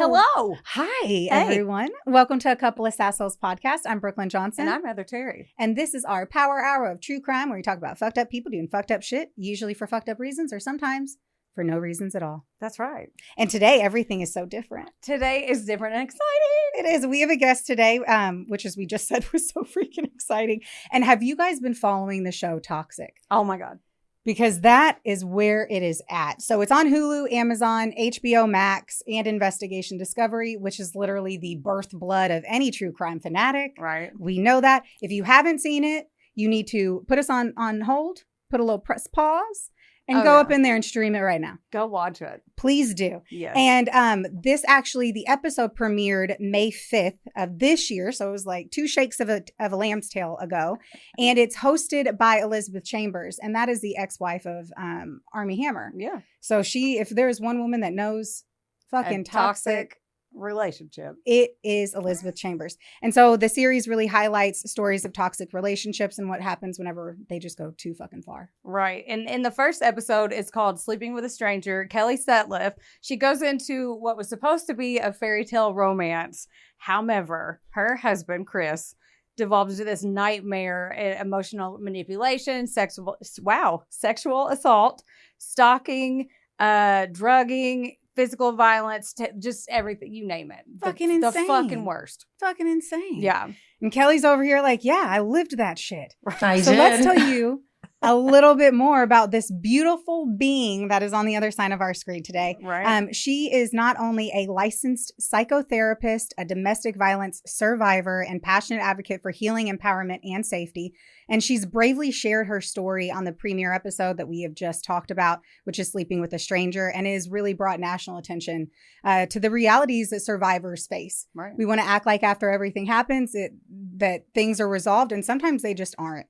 Hello. Hi, everyone. Welcome to A Couple of Sassos podcast. I'm Brooklyn Johnson. And I'm Heather Terry. And this is our Power Hour of True Crime, where we talk about fucked up people doing fucked up shit, usually for fucked up reasons or sometimes for no reasons at all. That's right. And today, everything is so different. Today is different and exciting. It is. We have a guest today, which, as we just said, was so freaking exciting. And have you guys been following the show Toxic? Oh, my God. Because that is where it is at. So it's on Hulu, Amazon, HBO Max, and Investigation Discovery, which is literally the birth blood of any true crime fanatic. Right. We know that. If you haven't seen it, you need to put us on hold, put a little press pause, and go up in there and stream it right now. Go watch it. Please do. Yes. And this actually, the episode premiered May 5th of this year. So it was like 2 shakes of a lamb's tail ago. And it's hosted by Elizabeth Chambers. And that is the ex-wife of Armie Hammer. Yeah. So if there's one woman that knows fucking toxic relationship, it is Elizabeth Chambers. And so the series really highlights stories of toxic relationships and what happens whenever they just go too fucking far. Right. And in the first episode, it's called Sleeping with a Stranger. Kelly Sutliff, she goes into what was supposed to be a fairy tale romance. However, her husband, Chris, devolved into this nightmare, emotional manipulation, sexual assault, stalking, drugging, physical violence, just everything, you name it. Fucking insane. The fucking worst. Fucking insane. Yeah. And Kelly's over here like, yeah, I lived that shit. I so did. let's tell you a little bit more about this beautiful being that is on the other side of our screen today. Right. She is not only a licensed psychotherapist, a domestic violence survivor, and passionate advocate for healing, empowerment, and safety. And she's bravely shared her story on the premiere episode that we have just talked about, which is Sleeping with a Stranger, and it has really brought national attention to the realities that survivors face. Right. We want to act like after everything happens, that things are resolved, and sometimes they just aren't.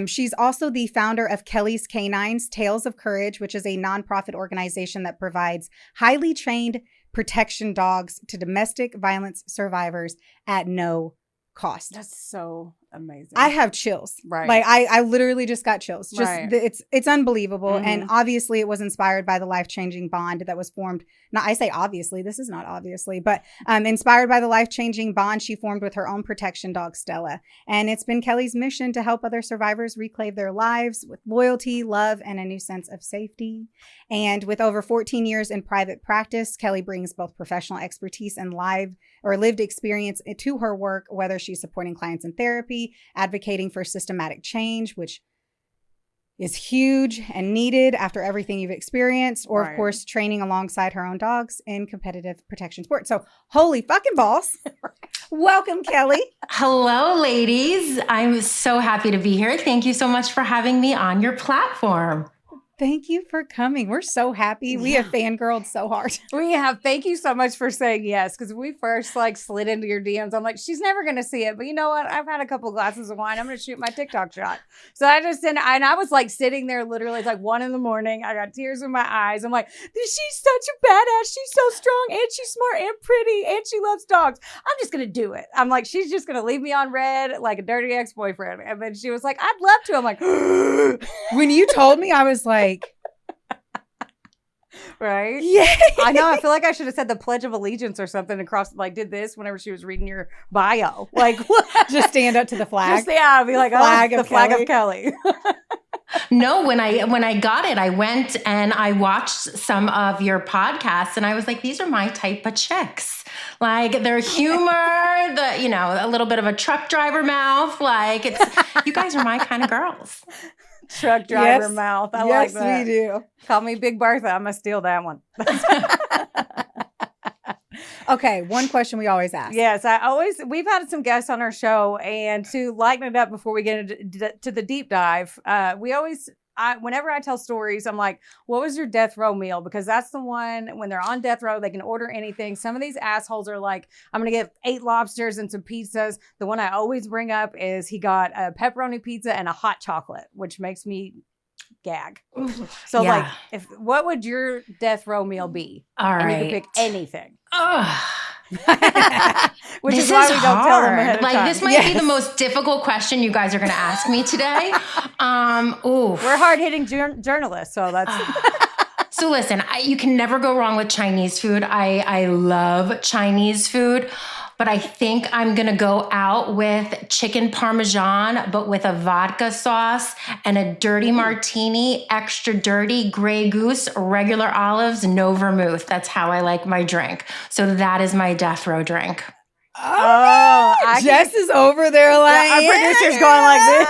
She's also the founder of Kelly's Canines, Tales of Courage, which is a nonprofit organization that provides highly trained protection dogs to domestic violence survivors at no cost. That's so amazing. I have chills. Right. Like I literally just got chills. Just right. It's unbelievable. Mm-hmm. And obviously it was inspired by the life-changing bond that was formed. Now I say obviously, this is not obviously, but inspired by the life-changing bond she formed with her own protection dog, Stella. And it's been Kelly's mission to help other survivors reclaim their lives with loyalty, love, and a new sense of safety. And with over 14 years in private practice, Kelly brings both professional expertise and lived experience to her work, whether she's supporting clients in therapy, advocating for systematic change, which is huge and needed after everything you've experienced, or of course, training alongside her own dogs in competitive protection sports. So holy fucking balls. Welcome, Kelly. Hello, ladies. I'm so happy to be here. Thank you so much for having me on your platform. Thank you for coming. We're so happy. We have fangirled so hard. We have. Thank you so much for saying yes. Because we first slid into your DMs. I'm like, she's never going to see it. But you know what? I've had a couple of glasses of wine. I'm going to shoot my TikTok shot. So I just sent, and I was like sitting there literally, it's like 1 a.m. I got tears in my eyes. I'm like, she's such a badass. She's so strong and she's smart and pretty and she loves dogs. I'm just going to do it. I'm like, she's just going to leave me on red like a dirty ex-boyfriend. And then she was like, I'd love to. I'm like, when you told me, I was like, right? Yeah. I know. I feel like I should have said the Pledge of Allegiance or something across, did this whenever she was reading your bio. Just stand up to the flag. I'd be like, the flag of Kelly. No, when I got it, I went and I watched some of your podcasts and I was like, these are my type of chicks. Like their humor, a little bit of a truck driver mouth. You guys are my kind of girls. Truck driver mouth. I like that. Yes, we do. Call me Big Bertha. I'm going to steal that one. Okay, one question we always ask. Yes, we've had some guests on our show, and to lighten it up before we get into the deep dive, whenever I tell stories, I'm like, what was your death row meal? Because that's the one, when they're on death row, they can order anything. Some of these assholes are like, I'm going to get 8 lobsters and some pizzas. The one I always bring up is he got a pepperoni pizza and a hot chocolate, which makes me gag. So what would your death row meal be? All right. And you can pick anything. Which this is why we don't tell them hard. ahead of time. This might be the most difficult question you guys are going to ask me today. We're hard-hitting journalists, so that's So listen, you can never go wrong with Chinese food. I love Chinese food, but I think I'm going to go out with chicken parmesan, but with a vodka sauce and a dirty martini, extra dirty, Grey Goose, regular olives, no vermouth. That's how I like my drink. So that is my death row drink. Jess is over there like, our producer's going like this.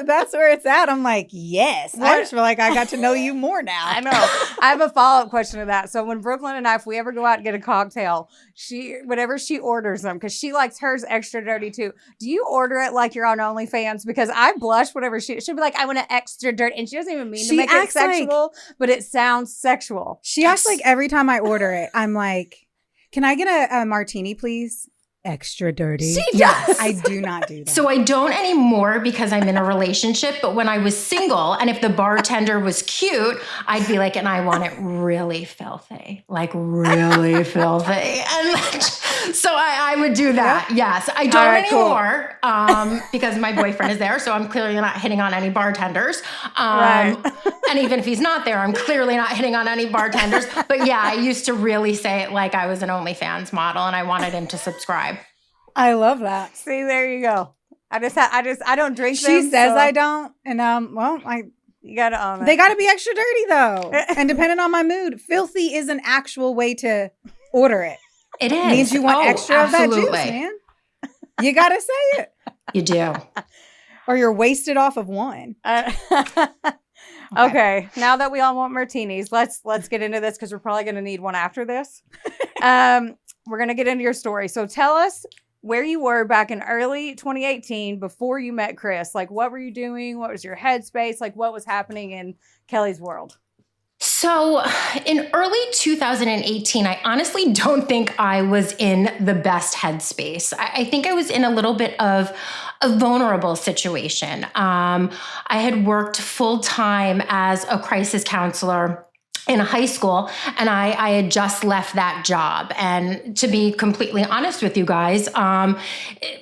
That's where it's at. I'm like, yes. I just feel like I got to know you more now. I know. I have a follow-up question to that. So when Brooklyn and I, if we ever go out and get a cocktail, whenever she orders them, because she likes hers extra dirty too. Do you order it like you're on OnlyFans? Because I blush whenever she'll be like, I want an extra dirty, and she doesn't even mean to make it sexual, but it sounds sexual. She acts like every time I order it, I'm like, can I get a martini, please? Extra dirty. She does. Yes. I do not do that. So I don't anymore because I'm in a relationship. But when I was single, and if the bartender was cute, I'd be like, and I want it really filthy, like really filthy. And so I would do that. Yes. I don't anymore because my boyfriend is there. So I'm clearly not hitting on any bartenders. And even if he's not there, I'm clearly not hitting on any bartenders. But yeah, I used to really say it like I was an OnlyFans model and I wanted him to subscribe. I love that. See, there you go. I don't drink them. She says I don't, and you gotta own it. They gotta be extra dirty though, and depending on my mood, filthy is an actual way to order it. It is. It means you want extra of that juice, man. You gotta say it. You do, or you're wasted off of one. Okay, now that we all want martinis, let's get into this because we're probably gonna need one after this. We're gonna get into your story. So tell us where you were back in early 2018 before you met Chris. Like, what were you doing? What was your headspace? Like, what was happening in Kelly's world? So in early 2018, I honestly don't think I was in the best headspace. I think I was in a little bit of a vulnerable situation. I had worked full time as a crisis counselor in high school, and I had just left that job. And to be completely honest with you guys, I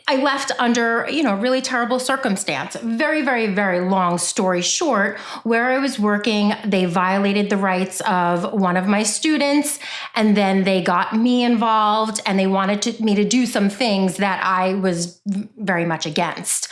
left under, really terrible circumstance. Very, very, very long story short, where I was working, they violated the rights of one of my students, and then they got me involved, and they wanted me to do some things that I was very much against.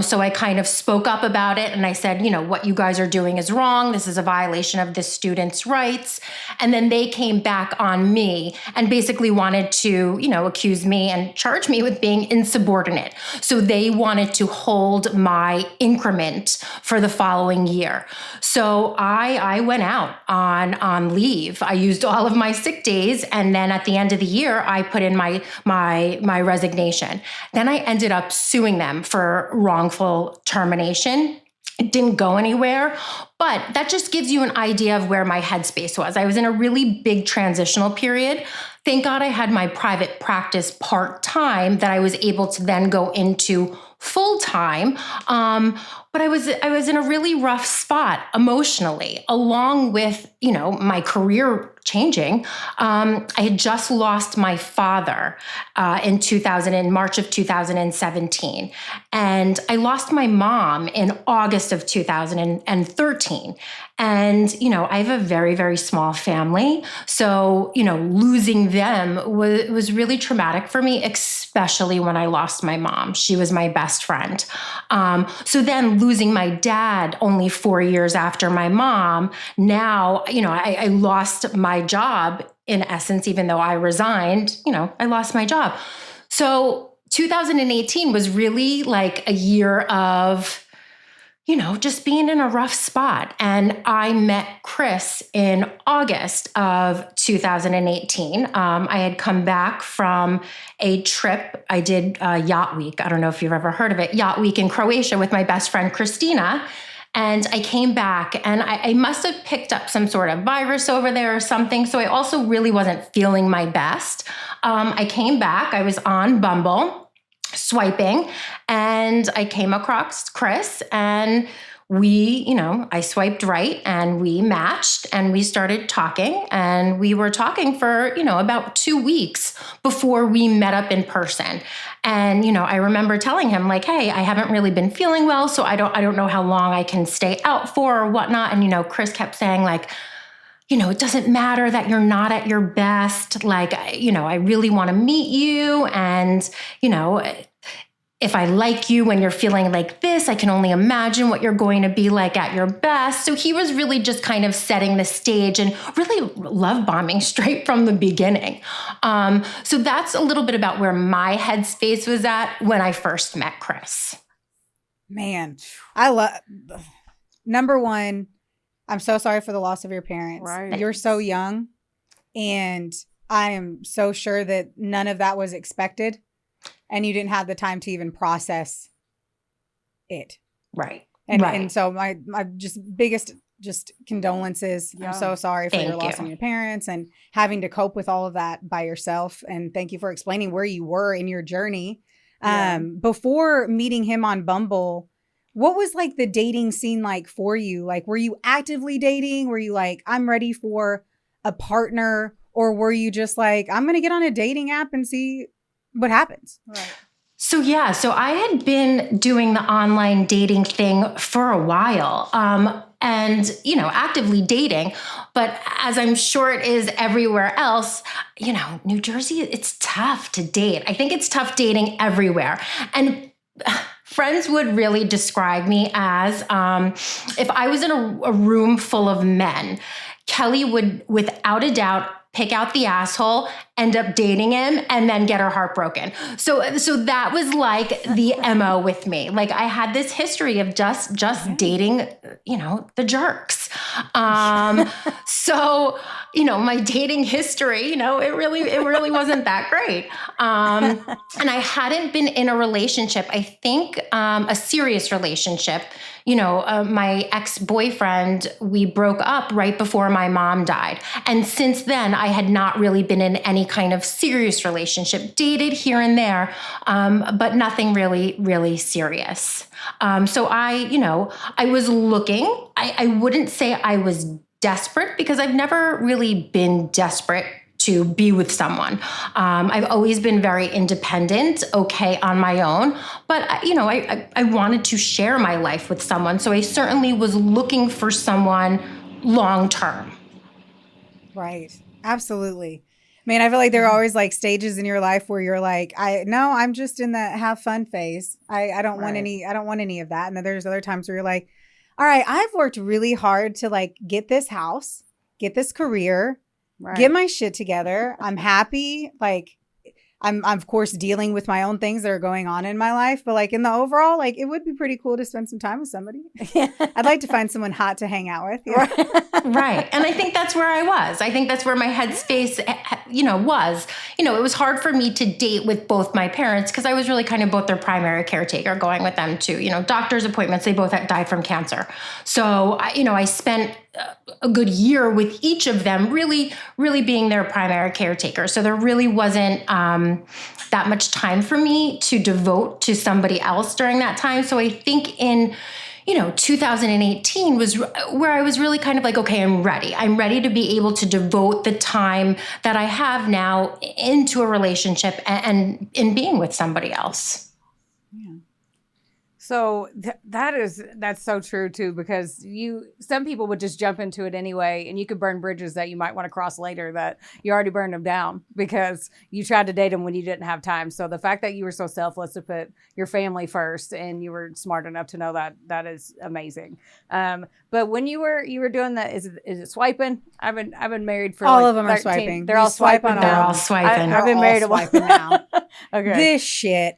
So I kind of spoke up about it, and I said, what you guys are doing is wrong. This is a violation of this student's rights. And then they came back on me and basically wanted to, accuse me and charge me with being insubordinate. So they wanted to hold my increment for the following year. So I went out on leave. I used all of my sick days. And then at the end of the year, I put in my resignation. Then I ended up suing them for wrongful termination. It didn't go anywhere, but that just gives you an idea of where my headspace was. I was in a really big transitional period. Thank God I had my private practice part-time that I was able to then go into full-time. But I was in a really rough spot emotionally, along with, my career changing. I had just lost my father in March of 2017. And I lost my mom in August of 2013. And, I have a very, very small family. So, losing them was really traumatic for me, especially when I lost my mom. She was my best friend. So then losing my dad only 4 years after my mom, now, I lost my job in essence, even though I resigned, I lost my job. So 2018 was really like a year of, just being in a rough spot. And I met Chris in August of 2018. I had come back from a trip. I did Yacht Week. I don't know if you've ever heard of it. Yacht Week in Croatia with my best friend, Christina. And I came back and I must have picked up some sort of virus over there or something. So I also really wasn't feeling my best. I came back. I was on Bumble swiping, and I came across Chris, and I swiped right and we matched and we started talking, and we were talking for, about 2 weeks before we met up in person. And, I remember telling him like, hey, I haven't really been feeling well, so I don't know how long I can stay out for or whatnot. And, Chris kept saying like, it doesn't matter that you're not at your best. Like, I really want to meet you. And, if I like you when you're feeling like this, I can only imagine what you're going to be like at your best. So he was really just kind of setting the stage and really love bombing straight from the beginning. So that's a little bit about where my headspace was at when I first met Chris. Man, I love, number one, I'm so sorry for the loss of your parents. Right. You're so young, and I am so sure that none of that was expected. And you didn't have the time to even process it. Right. And so my biggest condolences. Yeah. I'm so sorry for your loss of your parents and having to cope with all of that by yourself. And thank you for explaining where you were in your journey. Yeah. Before meeting him on Bumble, what was like the dating scene like for you? Like, were you actively dating? Were you like, I'm ready for a partner? Or were you just like, I'm going to get on a dating app and see what happens? Right. So I had been doing the online dating thing for a while, and actively dating. But as I'm sure it is everywhere else, New Jersey, it's tough to date. I think it's tough dating everywhere, and friends would really describe me as if I was in a room full of men, Kelly would, without a doubt, pick out the asshole, end up dating him, and then get her heart broken. So that was like the MO with me. Like, I had this history of just dating, the jerks. So, my dating history, it really wasn't that great. And I hadn't been in a relationship, I think, a serious relationship. My ex-boyfriend, we broke up right before my mom died. And since then, I had not really been in any kind of serious relationship, dated here and there, but nothing really, really serious. So I was looking. I wouldn't say I was desperate, because I've never really been desperate to be with someone. I've always been very independent, okay on my own, but I wanted to share my life with someone. So I certainly was looking for someone long-term. Right. Absolutely. I mean, I feel like there are always like stages in your life where you're like, I'm just in the have fun phase. I don't want any of that. And then there's other times where you're like, all right, I've worked really hard to like get this house, get this career, get my shit together. I'm happy. Like, I'm of course dealing with my own things that are going on in my life, but like in the overall, like it would be pretty cool to spend some time with somebody. I'd like to find someone hot to hang out with. Right. And I think that's where I was. I think that's where my headspace, was. It was hard for me to date with both my parents, because I was really kind of both their primary caretaker, going with them to, doctor's appointments. They both had died from cancer. So, I spent a good year with each of them, really, really being their primary caretaker. So there really wasn't that much time for me to devote to somebody else during that time. So I think in 2018 was where I was really kind of like, okay, I'm ready. I'm ready to be able to devote the time that I have now into a relationship and in being with somebody else. Yeah. So that's so true too, because some people would just jump into it anyway, and you could burn bridges that you might want to cross later that you already burned them down because you tried to date them when you didn't have time. So the fact that you were so selfless to put your family first, and you were smart enough to know that is amazing. But when you were doing that, is it swiping? I've been married for all like of them 13. are swiping. They're all swiping. They're all swiping. I've been married a while now. Okay. This shit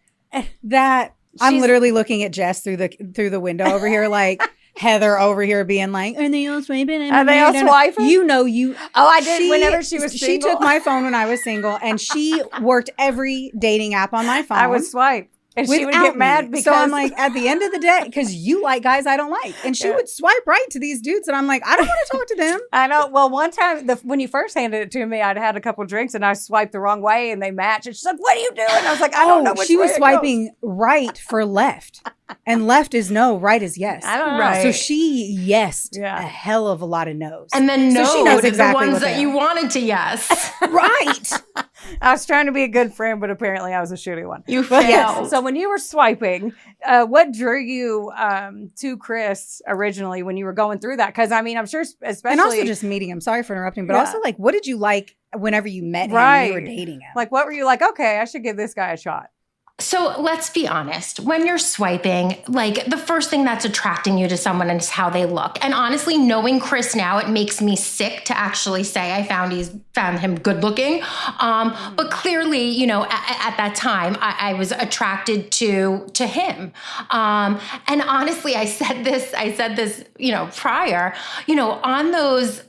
that. I'm literally looking at Jess through the window over here, like Heather over here being like, "Are they all swiping? Are they all swiping?" Oh, I did. Whenever she was single, she took my phone when I was single, and she worked every dating app on my phone. I would swipe, and she would get mad because. So I'm like, at the end of the day, because you like guys I don't like, and she would swipe right to these dudes, and I'm like, I don't want to talk to them. I know. Well, one time when you first handed it to me, I'd had a couple drinks and I swiped the wrong way, and they matched. And she's like, "What are you doing?" I was like, "I don't know." Which she was way swiping right for left. And left is no, right is yes. I don't know. Right. So she yesed Yeah. a hell of a lot of no's. And then So no, she knows the exactly ones what that they you are. wanted to yes. Right. I was trying to be a good friend, but apparently I was a shitty one. You But failed. so when you were swiping, what drew you to Chris originally when you were going through that? Because I mean, I'm sure, especially And also just meeting him. Sorry for interrupting, but Yeah. also like, what did you like whenever you met him and you were dating him? like, what were you like? Okay, I should give this guy a shot. So let's be honest. When you're swiping, like the first thing that's attracting you to someone is how they look. And honestly, knowing Chris now, it makes me sick to actually say I found him good looking. But clearly, you know, at that time, I was attracted to him. And honestly, I said this, you know, prior, you know, on those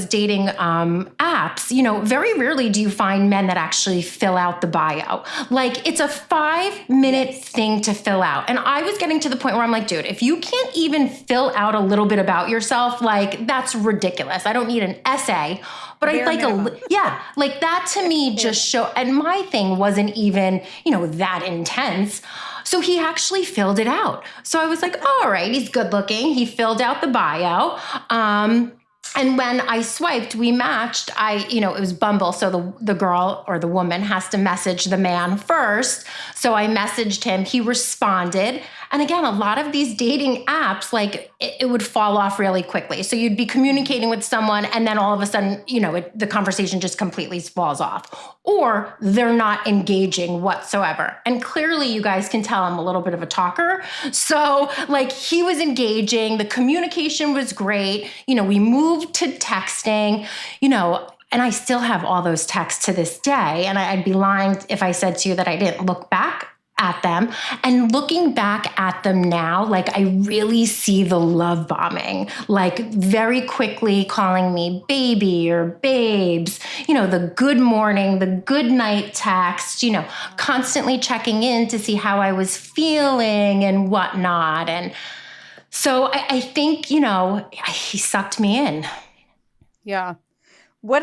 dating apps, you know, very rarely do you find men that actually fill out the bio. Like it's a 5-minute thing to fill out. And I was getting to the point where I'm like, dude, if you can't even fill out a little bit about yourself, like that's ridiculous. I don't need an essay, but I'd like like that to me just show. And my thing wasn't even, you know, that intense. So he actually filled it out. So I was like, all right, he's good looking. He filled out the bio. And when I swiped, we matched. It was Bumble. So the girl or the woman has to message the man first. So I messaged him. He responded. And again, a lot of these dating apps, like it would fall off really quickly. So you'd be communicating with someone and then all of a sudden, you know, the conversation just completely falls off. Or they're not engaging whatsoever. And clearly you guys can tell I'm a little bit of a talker. So like he was engaging, the communication was great. You know, we moved to texting, you know, and I still have all those texts to this day. And I'd be lying if I said to you that I didn't look back at them. And looking back at them now, like I really see the love bombing, like very quickly calling me baby or babes, you know, the good morning, the good night text, you know, constantly checking in to see how I was feeling and whatnot. And so I think, you know, he sucked me in. Yeah. What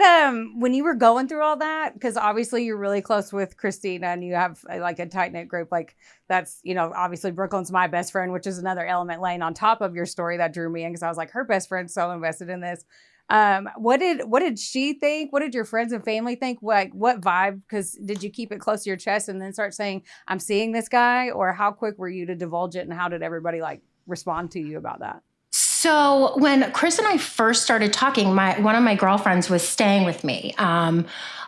when you were going through all that, because obviously you're really close with Christina and you have like a tight knit group, like that's, you know, obviously Brooklyn's my best friend, which is another element laying on top of your story that drew me in, because I was like, her best friend's so invested in this. What did she think? What did your friends and family think? Like what vibe? Because did you keep it close to your chest and then start saying, I'm seeing this guy? Or how quick were you to divulge it? And how did everybody like respond to you about that? So when Chris and I first started talking, one of my girlfriends was staying with me,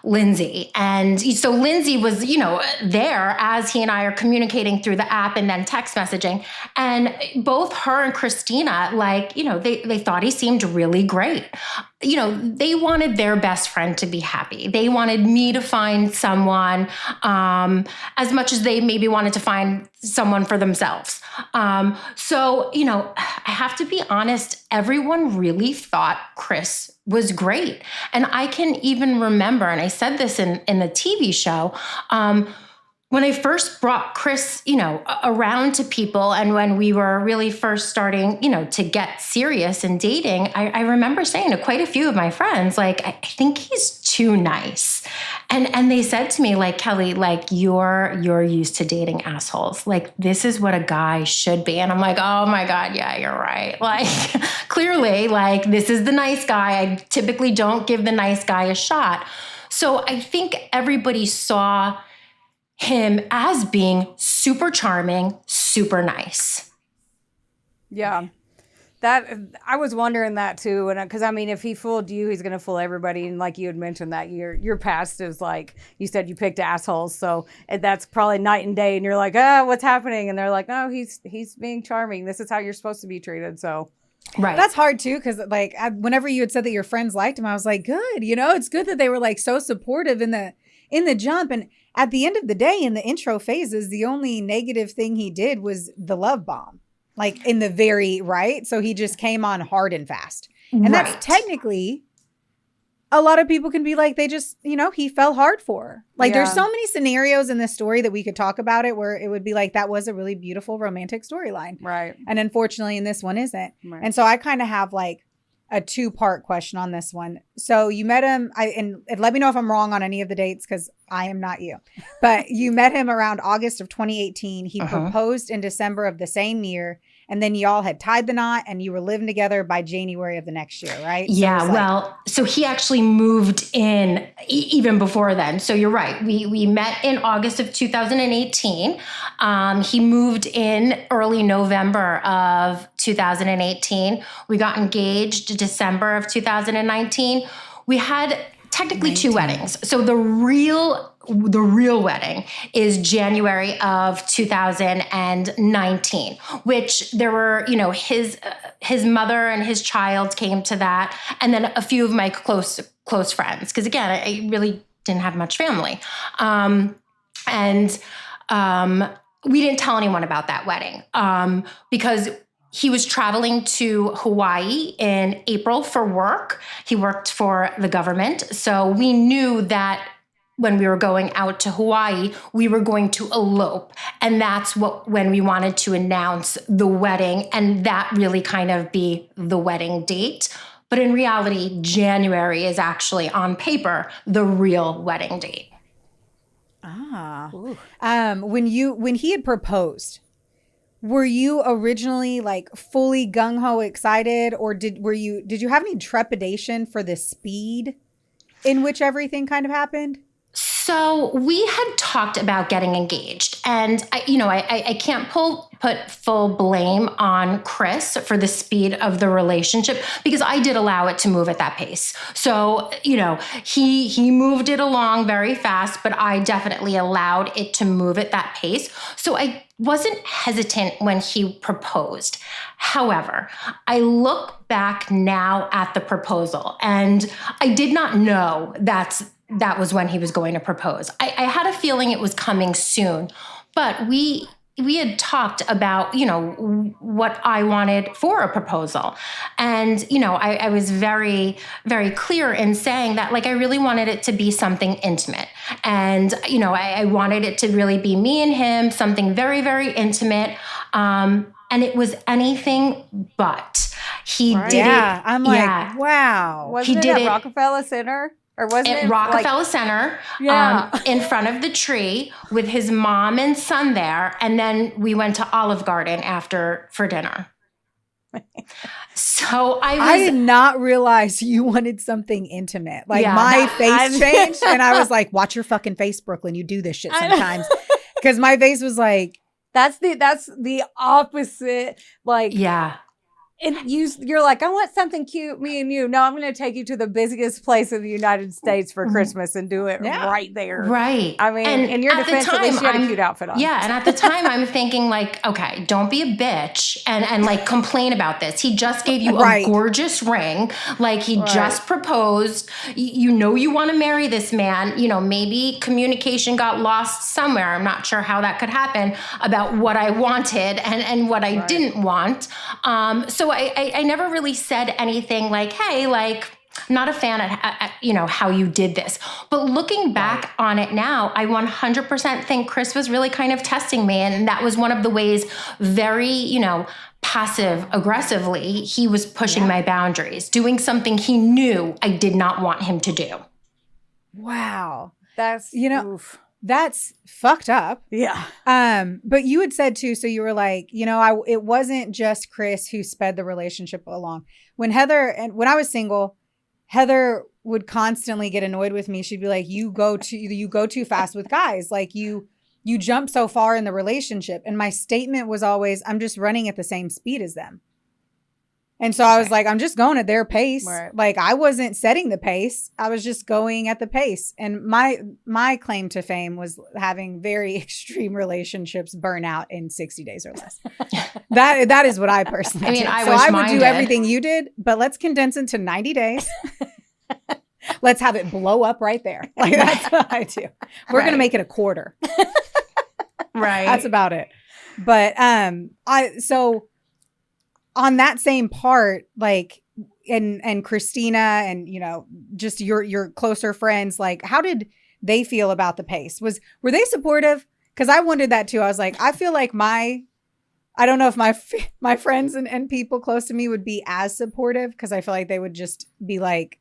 Lindsay. And so Lindsay was, you know, there as he and I are communicating through the app and then text messaging. And both her and Christina, like, you know, they thought he seemed really great. You know, they wanted their best friend to be happy. They wanted me to find someone as much as they maybe wanted to find someone for themselves. So, you know, I have to be honest, everyone really thought Chris was great. And I can even remember, and I said this in the TV show, when I first brought Chris, you know, around to people and when we were really first starting, you know, to get serious and dating, I remember saying to quite a few of my friends, like, I think he's too nice. And they said to me, like, Kelly, like, you're used to dating assholes. Like, this is what a guy should be. And I'm like, oh my God, yeah, you're right. Like, clearly, like, this is the nice guy. I typically don't give the nice guy a shot. So I think everybody saw him as being super charming, super nice. Yeah. That I was wondering that too, and because I mean, if he fooled you, he's gonna fool everybody. And like you had mentioned, that your past is like you said, you picked assholes, so that's probably night and day. And you're like, what's happening? And they're like, no, he's being charming. This is how you're supposed to be treated. So, right, that's hard too, because like whenever you had said that your friends liked him, I was like, good, you know, it's good that they were like so supportive in the jump. And at the end of the day, in the intro phases, the only negative thing he did was the love bomb. Like in the very right. So he just came on hard and fast. And right. That's technically, a lot of people can be like, they just, you know, he fell hard for her. Like there's so many scenarios in this story that we could talk about it where it would be like, that was a really beautiful romantic storyline. Right. And unfortunately in this one isn't. Right. And so I kind of have like a two-part question on this one. So you met him, and let me know if I'm wrong on any of the dates because I am not you. But you met him around August of 2018. He proposed in December of the same year. And then y'all had tied the knot and you were living together by January of the next year, right? Yeah, so he actually moved in even before then. So you're right. We met in August of 2018. He moved in early November of 2018. We got engaged December of 2019. We had technically 2 weddings. So the real wedding is January of 2019, which there were, his mother and his child came to that. And then a few of my close friends. Cause again, I really didn't have much family. We didn't tell anyone about that wedding, because he was traveling to Hawaii in April for work. He worked for the government. So we knew that when we were going out to Hawaii, we were going to elope. And that's when we wanted to announce the wedding and that really kind of be the wedding date. But in reality, January is actually on paper the real wedding date. When he had proposed, were you originally like fully gung-ho excited, or did you have any trepidation for the speed in which everything kind of happened? So we had talked about getting engaged, and I can't put full blame on Chris for the speed of the relationship because I did allow it to move at that pace. So, he moved it along very fast, but I definitely allowed it to move at that pace. So I wasn't hesitant when he proposed. However, I look back now at the proposal and I did not know that was when he was going to propose. I had a feeling it was coming soon, but we had talked about, what I wanted for a proposal. And, I was very, very clear in saying that, like, I really wanted it to be something intimate. And, I wanted it to really be me and him, something very, very intimate. And it was anything but. He did it. Yeah, I'm like, wow. Wasn't it at Rockefeller Center? Or wasn't it Rockefeller Center, in front of the tree with his mom and son there. And then we went to Olive Garden for dinner. So I did not realize you wanted something intimate. Like my face changed and I was like, watch your fucking face, Brooklyn. You do this shit sometimes. Because my face was like, that's the opposite. Like, yeah. And you're like, I want something cute, me and you. No, I'm going to take you to the busiest place in the United States for Christmas and do it right there. Right. I mean, in your defense, at least you had a cute outfit on. Yeah, and at the time, I'm thinking like, okay, don't be a bitch and like complain about this. He just gave you a gorgeous ring. Like he just proposed. You want to marry this man. Maybe communication got lost somewhere. I'm not sure how that could happen about what I wanted and what I didn't want. So I never really said anything like, hey, like, not a fan at how you did this. But looking back on it now, I 100% think Chris was really kind of testing me. And that was one of the ways very, passive aggressively, he was pushing my boundaries, doing something he knew I did not want him to do. Wow. That's, oof. That's fucked up. Yeah. But you had said too, so you were like, it wasn't just Chris who sped the relationship along. When I was single, Heather would constantly get annoyed with me. She'd be like, you go too fast with guys. Like you jump so far in the relationship. And my statement was always, I'm just running at the same speed as them. And so I was like, I'm just going at their pace. Right. Like I wasn't setting the pace. I was just going at the pace. And my claim to fame was having very extreme relationships burn out in 60 days or less. That is what I personally did. I would do everything you did, but let's condense into 90 days. Let's have it blow up right there. Like that's what I do. We're going to make it a quarter. Right. That's about it. But on that same part, like, and Christina and, just your closer friends, like, how did they feel about the pace? Were they supportive? Because I wondered that too. I was like, I feel like my I don't know if my friends and people close to me would be as supportive, because I feel like they would just be like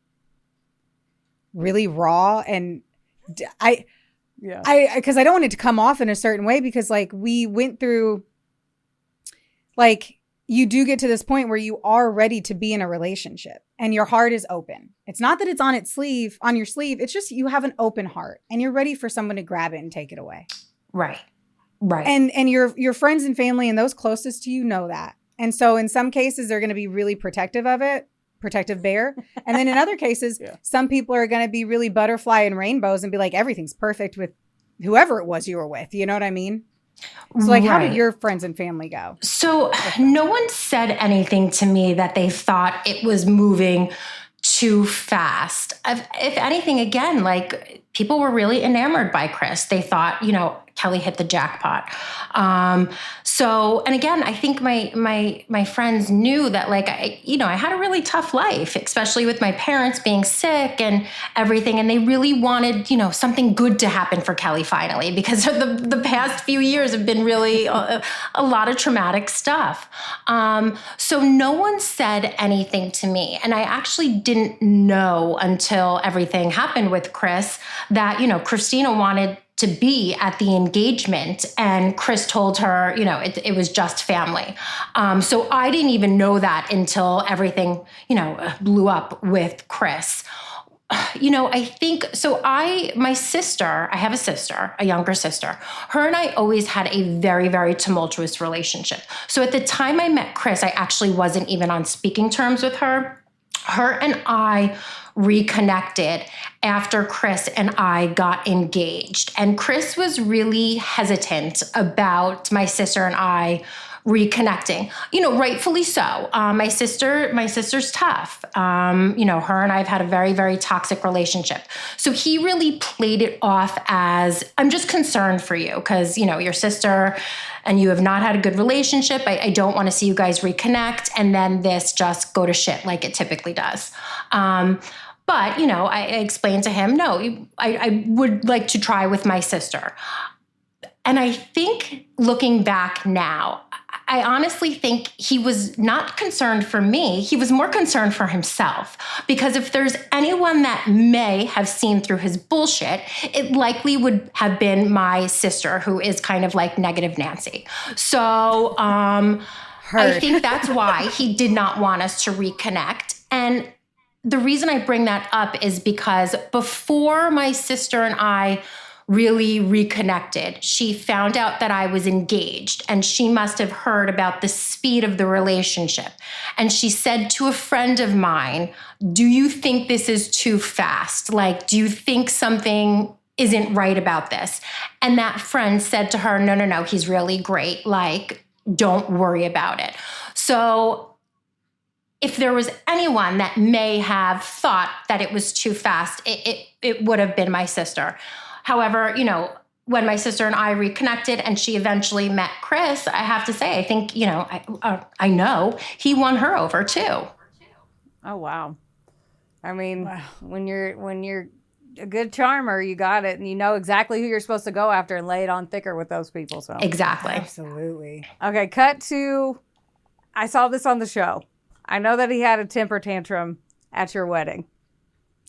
really raw. And because I don't want it to come off in a certain way, because like we went through, like, you do get to this point where you are ready to be in a relationship and your heart is open. It's not that it's on your sleeve. It's just you have an open heart and you're ready for someone to grab it and take it away. Right. Right. And your friends and family and those closest to you know that. And so in some cases, they're going to be really protective of it, protective bear. And then in other cases, some people are going to be really butterfly and rainbows and be like, everything's perfect with whoever it was you were with. You know what I mean? So like, how did your friends and family go? So no one said anything to me that they thought it was moving too fast. If anything, again, like, people were really enamored by Chris. They thought, Kelly hit the jackpot. And again, I think my friends knew that, like, I had a really tough life, especially with my parents being sick and everything. And they really wanted, something good to happen for Kelly finally, because the past few years have been really a lot of traumatic stuff. So no one said anything to me. And I actually didn't know until everything happened with Chris that, Christina wanted to be at the engagement, and Chris told her, it was just family. So I didn't even know that until everything, blew up with Chris. I think, my sister, I have a sister, a younger sister. Her and I always had a very, very tumultuous relationship. So at the time I met Chris, I actually wasn't even on speaking terms with her. Her and I reconnected after Chris and I got engaged. And Chris was really hesitant about my sister and I reconnecting, rightfully so. My sister's tough. Her and I've had a very, very toxic relationship. So he really played it off as, I'm just concerned for you because, your sister and you have not had a good relationship. I don't want to see you guys reconnect and then this just go to shit like it typically does. But, I explained to him, no, I would like to try with my sister. And I think looking back now, I honestly think he was not concerned for me. He was more concerned for himself, because if there's anyone that may have seen through his bullshit, it likely would have been my sister, who is kind of like negative Nancy. So I think that's why he did not want us to reconnect. And the reason I bring that up is because before my sister and I really reconnected, she found out that I was engaged, and she must have heard about the speed of the relationship. And she said to a friend of mine, do you think this is too fast? Like, do you think something isn't right about this? And that friend said to her, no, he's really great. Like, don't worry about it. So if there was anyone that may have thought that it was too fast, it would have been my sister. However, when my sister and I reconnected and she eventually met Chris, I have to say, I think, I know he won her over too. Oh, wow. I mean, when you're a good charmer, you got it. And you know exactly who you're supposed to go after and lay it on thicker with those people. So exactly. Absolutely. Okay. Cut to, I saw this on the show. I know that he had a temper tantrum at your wedding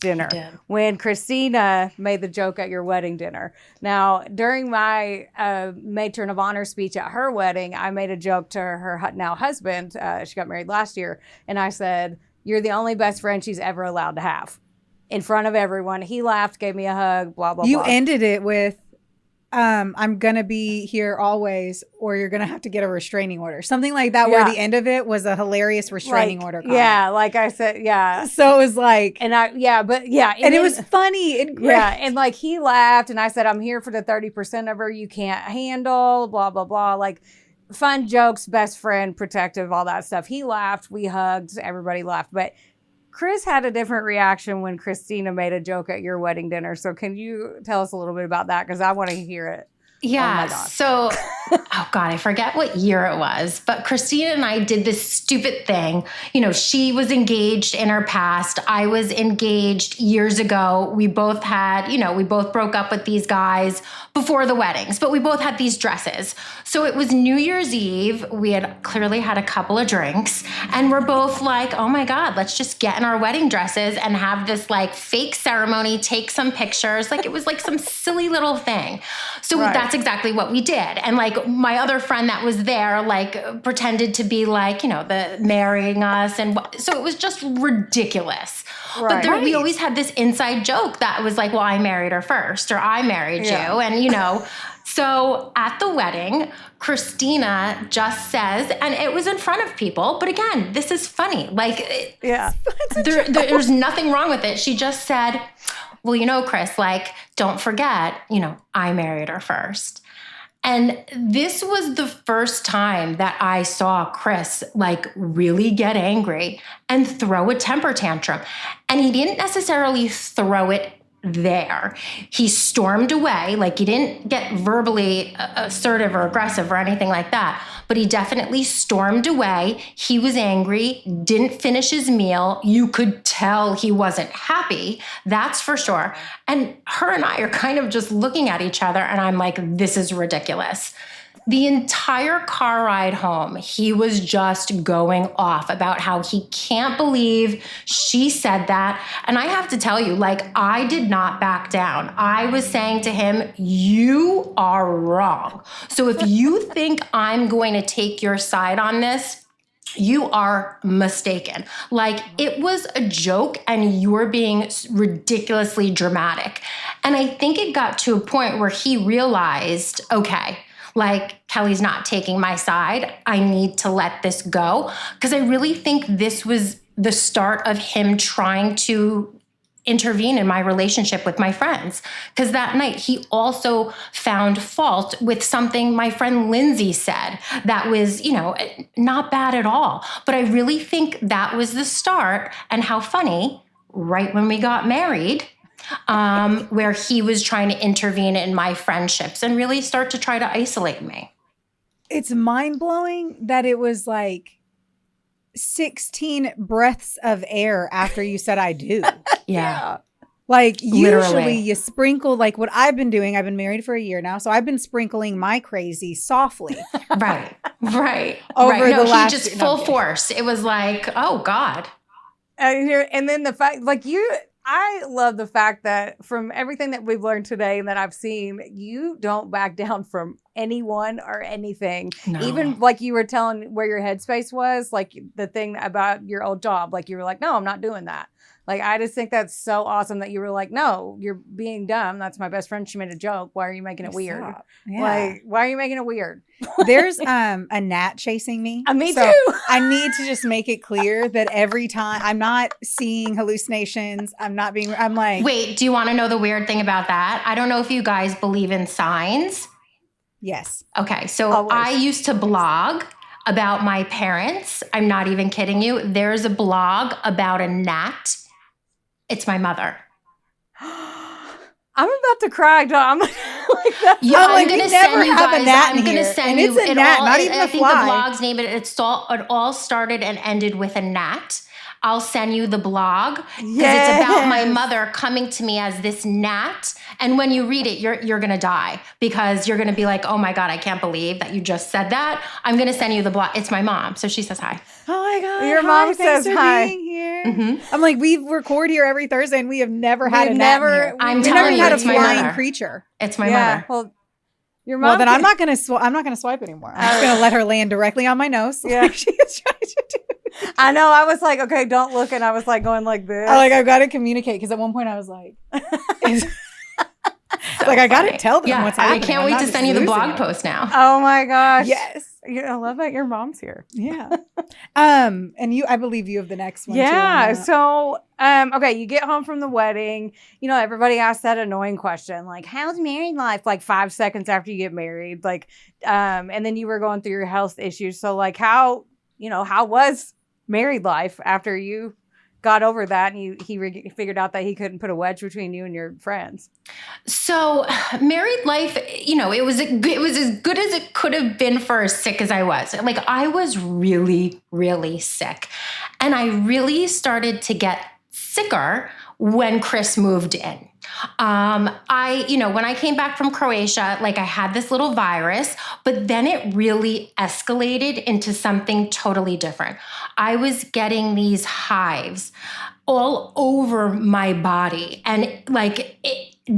dinner when Christina made the joke at your wedding dinner. Now, during my matron of honor speech at her wedding, I made a joke to her now husband. She got married last year. And I said, you're the only best friend she's ever allowed to have, in front of everyone. He laughed, gave me a hug, blah, blah, blah. You ended it with, I'm going to be here always, or you're going to have to get a restraining order. Something like that, where the end of it was a hilarious restraining order comment. Yeah, like I said, yeah. So it was like... And it was funny and great. Yeah, and like he laughed, and I said, I'm here for the 30% of her you can't handle, blah, blah, blah. Like, fun jokes, best friend, protective, all that stuff. He laughed, we hugged, everybody laughed. But Chris had a different reaction when Christina made a joke at your wedding dinner. So can you tell us a little bit about that? Because I want to hear it. Yeah. Oh my gosh. So Oh God, I forget what year it was, but Christina and I did this stupid thing. She was engaged in her past. I was engaged years ago. We both had, we both broke up with these guys before the weddings, but we both had these dresses. So it was New Year's Eve. We had clearly had a couple of drinks and we're both like, oh my God, let's just get in our wedding dresses and have this like fake ceremony, take some pictures. Like it was like some silly little thing. So that's exactly what we did. And like my other friend that was there, like pretended to be like, the marrying us. And so it was just ridiculous. Right. But we always had this inside joke that was like, well, I married her first or I married you. And, so at the wedding, Christina just says, and it was in front of people, but again, this is funny. Like, there's nothing wrong with it. She just said, well, Chris, like, don't forget, I married her first. And this was the first time that I saw Chris like really get angry and throw a temper tantrum. And he didn't necessarily throw it there. He stormed away. Like he didn't get verbally assertive or aggressive or anything like that, but he definitely stormed away. He was angry, didn't finish his meal. You could tell he wasn't happy. That's for sure. And her and I are kind of just looking at each other and I'm like, this is ridiculous. The entire car ride home, he was just going off about how he can't believe she said that. And I have to tell you, like, I did not back down. I was saying to him, you are wrong. So if you think I'm going to take your side on this, you are mistaken. Like, it was a joke and you were being ridiculously dramatic. And I think it got to a point where he realized, okay, like, Kelly's not taking my side. I need to let this go. Because I really think this was the start of him trying to intervene in my relationship with my friends. Because that night, he also found fault with something my friend Lindsay said that was, not bad at all. But I really think that was the start. And how funny, right when we got married, where he was trying to intervene in my friendships and really start to try to isolate me. It's mind-blowing that it was like 16 breaths of air after you said I do. Yeah. Like Literally. Usually you sprinkle, like what I've been doing. I've been married for a year now. So I've been sprinkling my crazy softly. Right. Over the last. He just full force. It was like, oh God. And then the fact, like I love the fact that from everything that we've learned today and that I've seen, you don't back down from anyone or anything. No. Even like you were telling where your headspace was, like the thing about your old job, like you were like, no, I'm not doing that. Like, I just think that's so awesome that you were like, no, you're being dumb. That's my best friend. She made a joke. Why are you making it weird? Yeah. Like, why are you making it weird? There's a gnat chasing me. Me so too. I need to just make it clear that every time I'm not seeing hallucinations. I'm like. Wait, do you want to know the weird thing about that? I don't know if you guys believe in signs. Yes. Okay. So Always. I used to blog about my parents. I'm not even kidding you. There's a blog about a gnat. It's my mother. I'm about to cry, Dom. Yeah, I'm going to send you guys. I'm going to send you. It's a gnat, not even a fly. I think the blog's name, but it all started and ended with a gnat. I'll send you the blog because it's about my mother coming to me as this gnat. And when you read it, you're going to die because you're going to be like, oh my God, I can't believe that you just said that. I'm going to send you the blog. It's my mom. So she says hi. Oh my God. Your mom says hi. Being here. Mm-hmm. I'm like, we record here every Thursday and we have never had a gnat here. I'm We've telling never you, had it's a my flying mother. creature. It's my mother. Well, your mom. Well, then I'm not going to swipe anymore. I'm just going to let her land directly on my nose. Yeah. Like she is trying to do. I know. I was like, okay, don't look. And I was like going like this. I've got to communicate because at one point I was like, I got to tell them what's happening. I can't wait to send you the blog post now. Oh my gosh. Yes. I love that your mom's here. Yeah. And I believe you have the next one. Yeah. Too, So, okay, you get home from the wedding. Everybody asks that annoying question, like, how's married life? Like 5 seconds after you get married, like, and then you were going through your health issues. So, like, how was married life after you got over that and he figured out that he couldn't put a wedge between you and your friends? So married life, it was as good as it could have been for as sick as I was. Like I was really, really sick. And I really started to get sicker when Chris moved in. When I came back from Croatia, like I had this little virus, but then it really escalated into something totally different. I was getting these hives all over my body and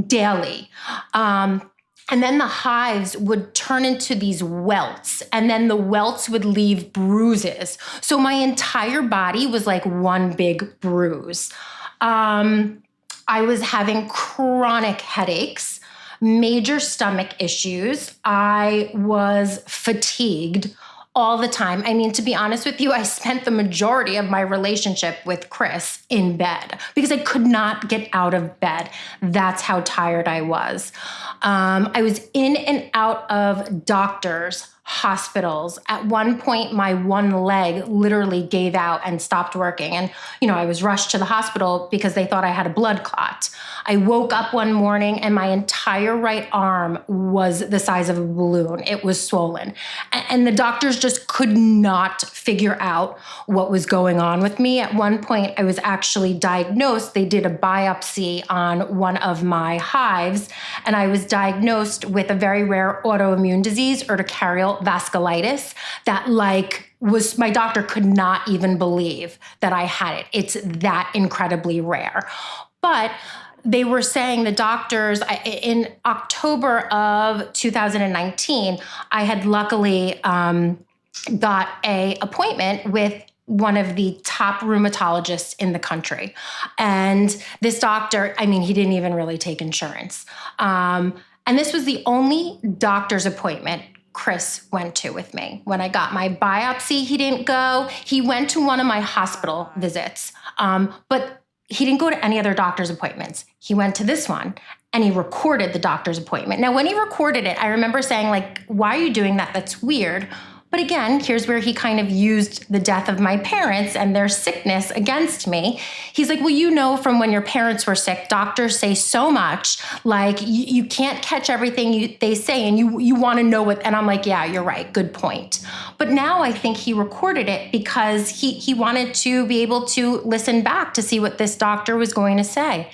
daily. And then the hives would turn into these welts, and then the welts would leave bruises. So my entire body was like one big bruise. I was having chronic headaches, major stomach issues. I was fatigued all the time. I mean, to be honest with you, I spent the majority of my relationship with Chris in bed because I could not get out of bed. That's how tired I was. I was in and out of doctors, hospitals. At one point, my one leg literally gave out and stopped working. And, I was rushed to the hospital because they thought I had a blood clot. I woke up one morning and my entire right arm was the size of a balloon. It was swollen. And the doctors just could not figure out what was going on with me. At one point, I was actually diagnosed. They did a biopsy on one of my hives, and I was diagnosed with a very rare autoimmune disease, urticarial vasculitis, that my doctor could not even believe that I had it. It's that incredibly rare. But they were saying, the doctors, in October of 2019, I had luckily got an appointment with one of the top rheumatologists in the country. And this doctor, he didn't even really take insurance. And this was the only doctor's appointment Chris went to with me. When I got my biopsy, he didn't go. He went to one of my hospital visits, but he didn't go to any other doctor's appointments. He went to this one and he recorded the doctor's appointment. Now, when he recorded it, I remember saying, why are you doing that? That's weird. But again, here's where he kind of used the death of my parents and their sickness against me. He's like, well, from when your parents were sick, doctors say so much, you can't catch everything they say, and you want to know what, and I'm like, yeah, you're right, good point. But now I think he recorded it because he wanted to be able to listen back to see what this doctor was going to say.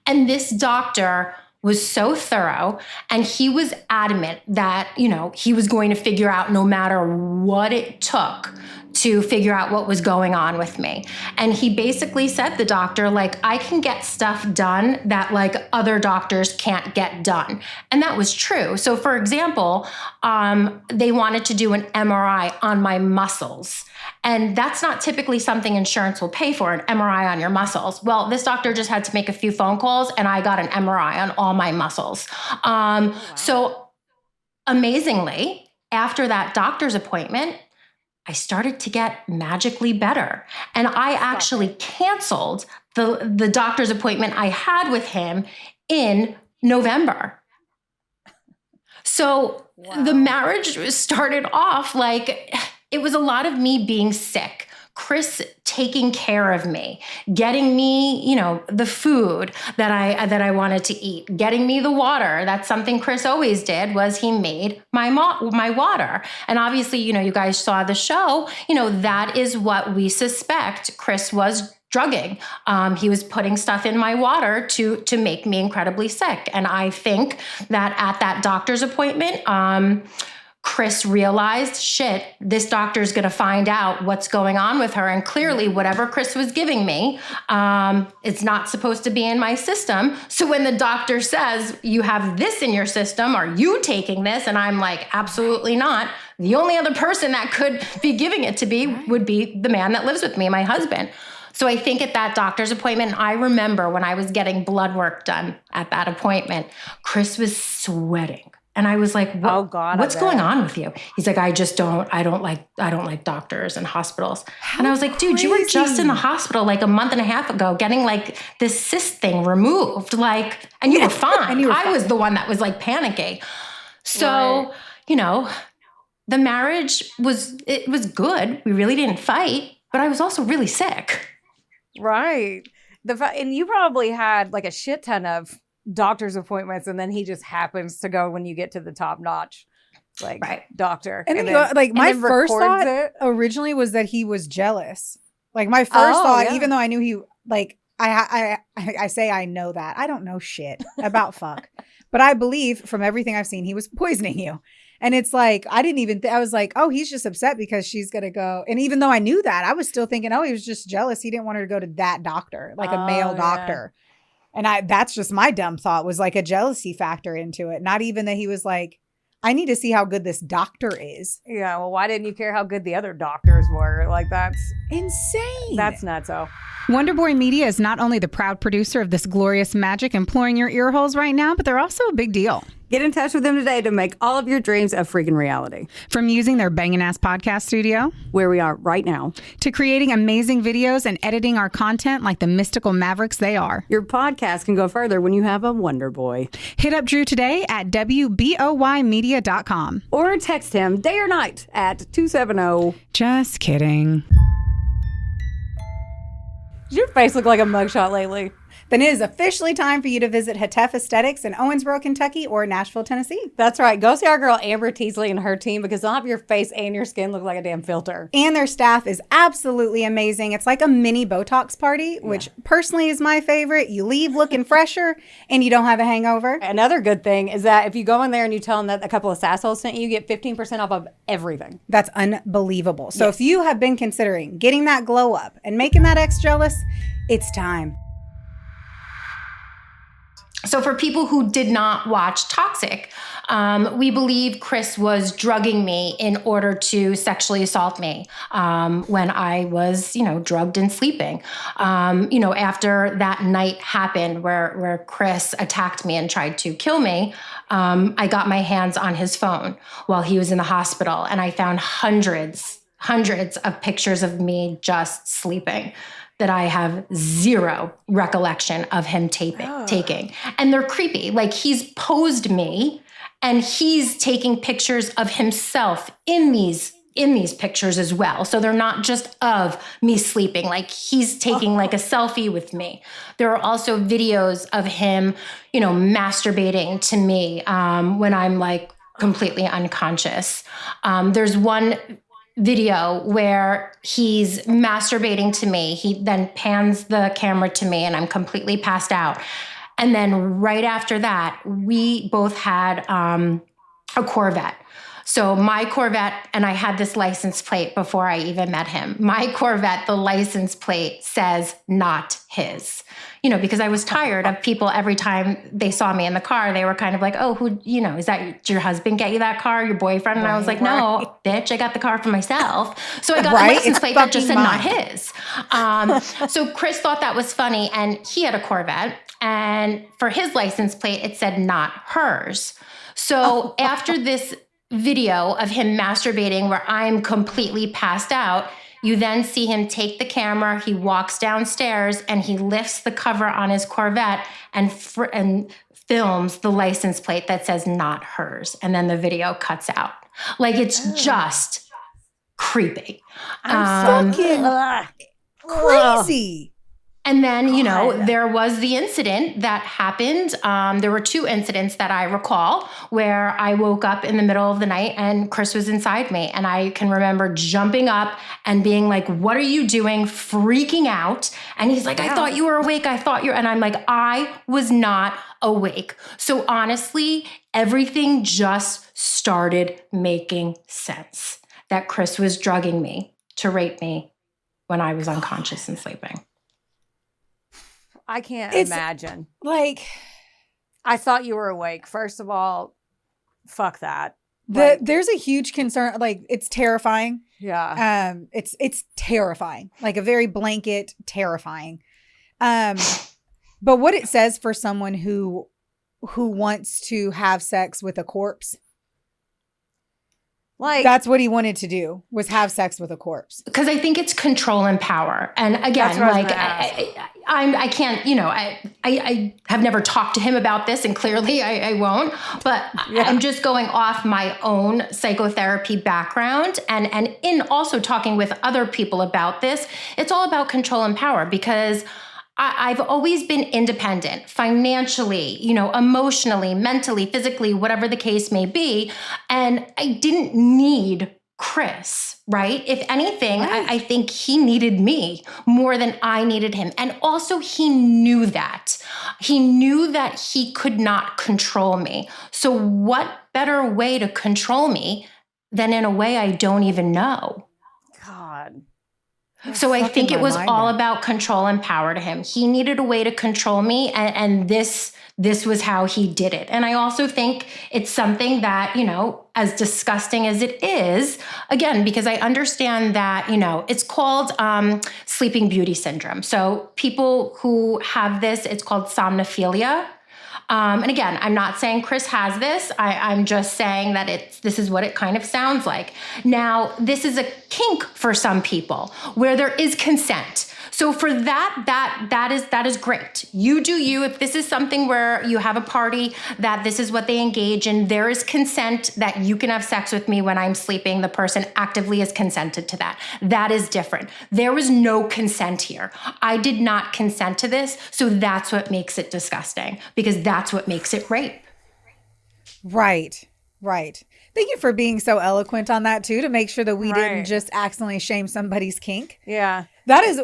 And this doctor was so thorough, and he was adamant that, he was going to figure out, no matter what it took, to figure out what was going on with me. And he basically said, the doctor, I can get stuff done that other doctors can't get done. And that was true. So for example, they wanted to do an MRI on my muscles. And that's not typically something insurance will pay for, an MRI on your muscles. Well, this doctor just had to make a few phone calls and I got an MRI on all my muscles. So amazingly, after that doctor's appointment, I started to get magically better. And I actually canceled the doctor's appointment I had with him in November. So the marriage started off it was a lot of me being sick, Chris taking care of me, getting me, the food that I wanted to eat, getting me the water. That's something Chris always did, was he made my water. And obviously, you guys saw the show, that is what we suspect Chris was drugging. He was putting stuff in my water to make me incredibly sick. And I think that at that doctor's appointment, Chris realized, shit, this doctor's going to find out what's going on with her. And clearly whatever Chris was giving me, it's not supposed to be in my system. So when the doctor says, you have this in your system, are you taking this? And I'm like, absolutely not. The only other person that could be giving it to me would be the man that lives with me, my husband. So I think at that doctor's appointment, I remember when I was getting blood work done at that appointment, Chris was sweating. And I was like, what's going on with you? He's like, I don't like doctors and hospitals. And I was like, dude, you were just in the hospital a month and a half ago getting this cyst thing removed. And you were fine. I was the one that was panicking. So, the marriage was good. We really didn't fight, but I was also really sick. Right. And you probably had like a shit ton of doctor's appointments, and then he just happens to go when you get to the top notch, like doctor. And then, like my first thought originally was that he was jealous. Like my first thought, even though I knew he like I say I know that. I don't know shit about fuck. But I believe from everything I've seen, he was poisoning you. And it's like, I didn't even, I was like, oh, he's just upset because she's going to go. And even though I knew that, I was still thinking, oh, he was just jealous. He didn't want her to go to that doctor, like a male doctor. And that's just my dumb thought, was like a jealousy factor into it. Not even that he was like, I need to see how good this doctor is. Yeah. Well, why didn't you care how good the other doctors were? Like, that's insane. That's nutso. Wonderboy Media is not only the proud producer of this glorious magic imploring your ear holes right now, but they're also a big deal. Get in touch with them today to make all of your dreams a freaking reality. From using their bangin' ass podcast studio, where we are right now, to creating amazing videos and editing our content like the mystical mavericks they are. Your podcast can go further when you have a Wonder Boy. Hit up Drew today at WBOYmedia.com. Or text him day or night at 270. Just kidding. Does your face look like a mugshot lately? Then it is officially time for you to visit Hetef Aesthetics in Owensboro, Kentucky or Nashville, Tennessee. That's right. Go see our girl Amber Teasley and her team, because they'll have your face and your skin look like a damn filter. And their staff is absolutely amazing. It's like a mini Botox party, which personally is my favorite. You leave looking fresher and you don't have a hangover. Another good thing is that if you go in there and you tell them that a couple of sassholes sent you, you get 15% off of everything. That's unbelievable. So if you have been considering getting that glow up and making that ex jealous, it's time. So for people who did not watch Toxic, we believe Chris was drugging me in order to sexually assault me when I was, drugged and sleeping. After that night happened where Chris attacked me and tried to kill me, I got my hands on his phone while he was in the hospital, and I found hundreds of pictures of me just sleeping that I have zero recollection of him taking. And they're creepy. Like, he's posed me and he's taking pictures of himself in these pictures as well. So they're not just of me sleeping. Like, he's taking like a selfie with me. There are also videos of him, masturbating to me when I'm like completely unconscious. There's one video where he's masturbating to me. He then pans the camera to me and I'm completely passed out. And then right after that, we both had a Corvette. So my Corvette, and I had this license plate before I even met him. My Corvette, the license plate says not his. Because I was tired of people every time they saw me in the car, they were kind of like, oh, who, is that, did your husband get you that car, your boyfriend? And I was like, no, bitch, I got the car for myself. So I got the license plate that just said not his. So Chris thought that was funny, and he had a Corvette, and for his license plate, it said not hers. So after this video of him masturbating where I'm completely passed out, you then see him take the camera, he walks downstairs, and he lifts the cover on his Corvette and films the license plate that says not hers. And then the video cuts out. Like, it's just creepy. I'm fucking crazy. And then, there was the incident that happened. There were two incidents that I recall where I woke up in the middle of the night and Chris was inside me. And I can remember jumping up and being like, what are you doing? Freaking out. And he's like, I thought you were awake. And I'm like, I was not awake. So honestly, everything just started making sense that Chris was drugging me to rape me when I was unconscious and sleeping. I can't imagine. Like, I thought you were awake. First of all, fuck that. There's a huge concern. Like, it's terrifying. Yeah. It's terrifying. Like a very blanket terrifying. But what it says for someone who wants to have sex with a corpse. Like, that's what he wanted to do, was have sex with a corpse. Because I think it's control and power. And again, like I can't, I have never talked to him about this, and clearly I won't, but I'm just going off my own psychotherapy background and in also talking with other people about this. It's all about control and power, because I've always been independent financially, emotionally, mentally, physically, whatever the case may be. And I didn't need Chris, right? If anything, right. I think he needed me more than I needed him. And also he knew that. He knew that he could not control me. So what better way to control me than in a way I don't even know? God. So I think it was all about control and power to him. He needed a way to control me, and this was how he did it. And I also think it's something that, as disgusting as it is, again, because I understand that, it's called sleeping beauty syndrome. So people who have this, it's called somnophilia. And again, I'm not saying Chris has this. I'm just saying that this is what it kind of sounds like. Now, this is a kink for some people where there is consent. So for that is great. You do you. If this is something where you have a party that this is what they engage in, there is consent that you can have sex with me when I'm sleeping. The person actively has consented to that. That is different. There was no consent here. I did not consent to this. So that's what makes it disgusting, because that's what makes it rape. Right. Thank you for being so eloquent on that too, to make sure that we didn't just accidentally shame somebody's kink. Yeah.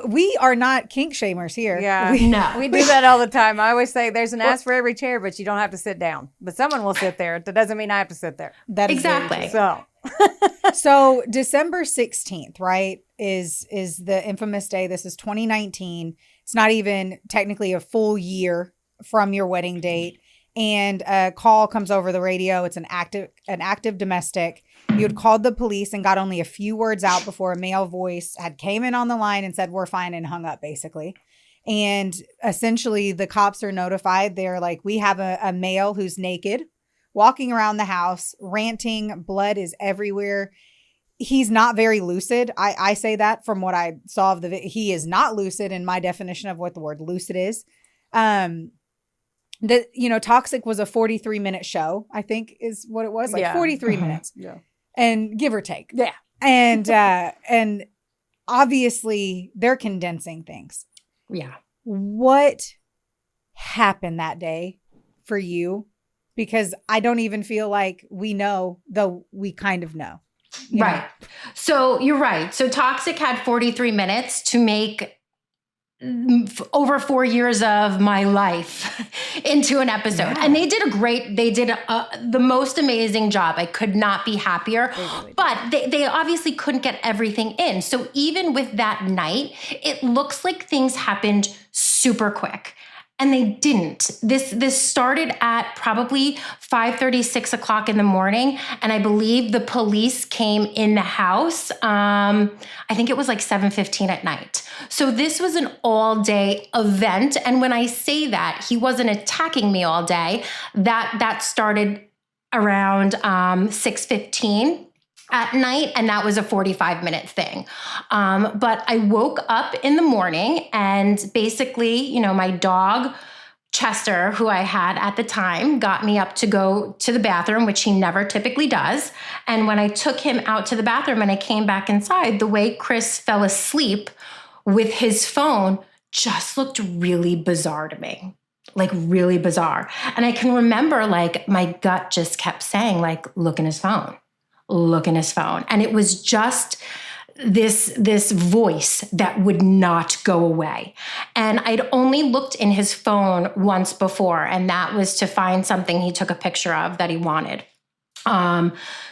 We are not kink shamers here. Yeah. We do that all the time. I always say there's an ass for every chair, but you don't have to sit down. But someone will sit there. That doesn't mean I have to sit there. That is exactly. So December 16th, right, is the infamous day. This is 2019. It's not even technically a full year from your wedding date. And a call comes over the radio. It's an active domestic. You had called the police and got only a few words out before a male voice had came in on the line and said, "We're fine," and hung up, basically. And essentially the cops are notified. They're like, "We have a male who's naked, walking around the house, ranting. Blood is everywhere." He's not very lucid. I say that from what I saw of he is not lucid in my definition of what the word lucid is. Toxic was a 43-minute show, I think is what it was. 43 minutes. Yeah. And give or take. Yeah. And obviously they're condensing things. Yeah. What happened that day for you? Because I don't even feel like we know, though we kind of know. Right. So you're right. So Toxic had 43 minutes to make over 4 years of my life into an episode. Yeah. And they did the most amazing job. I could not be happier, but they obviously couldn't get everything in. So even with that night, it looks like things happened super quick. And they didn't. This started at probably 5:30, 6 o'clock in the morning. And I believe the police came in the house. I think it was like 7:15 at night. So this was an all-day event. And when I say that, he wasn't attacking me all day. That started around 6:15. at night, and that was a 45-minute thing. But I woke up in the morning, and basically, my dog, Chester, who I had at the time, got me up to go to the bathroom, which he never typically does. And when I took him out to the bathroom and I came back inside, the way Chris fell asleep with his phone just looked really bizarre to me. Like really bizarre. And I can remember my gut just kept saying look in his phone. Look in his phone. And it was just this voice that would not go away. And I'd only looked in his phone once before, and that was to find something he took a picture of that he wanted.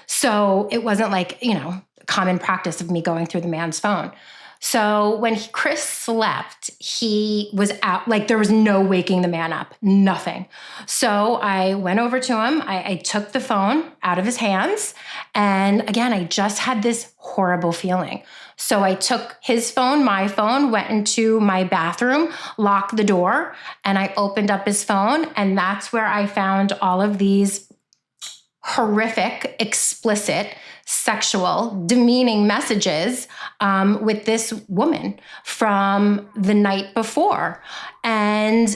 So it wasn't common practice of me going through the man's phone. So when Chris slept, he was out, there was no waking the man up, nothing. So I went over to him. I took the phone out of his hands. And again, I just had this horrible feeling. So I took his phone, my phone, went into my bathroom, locked the door, and I opened up his phone. And that's where I found all of these horrific, explicit, sexual, demeaning messages with this woman from the night before. And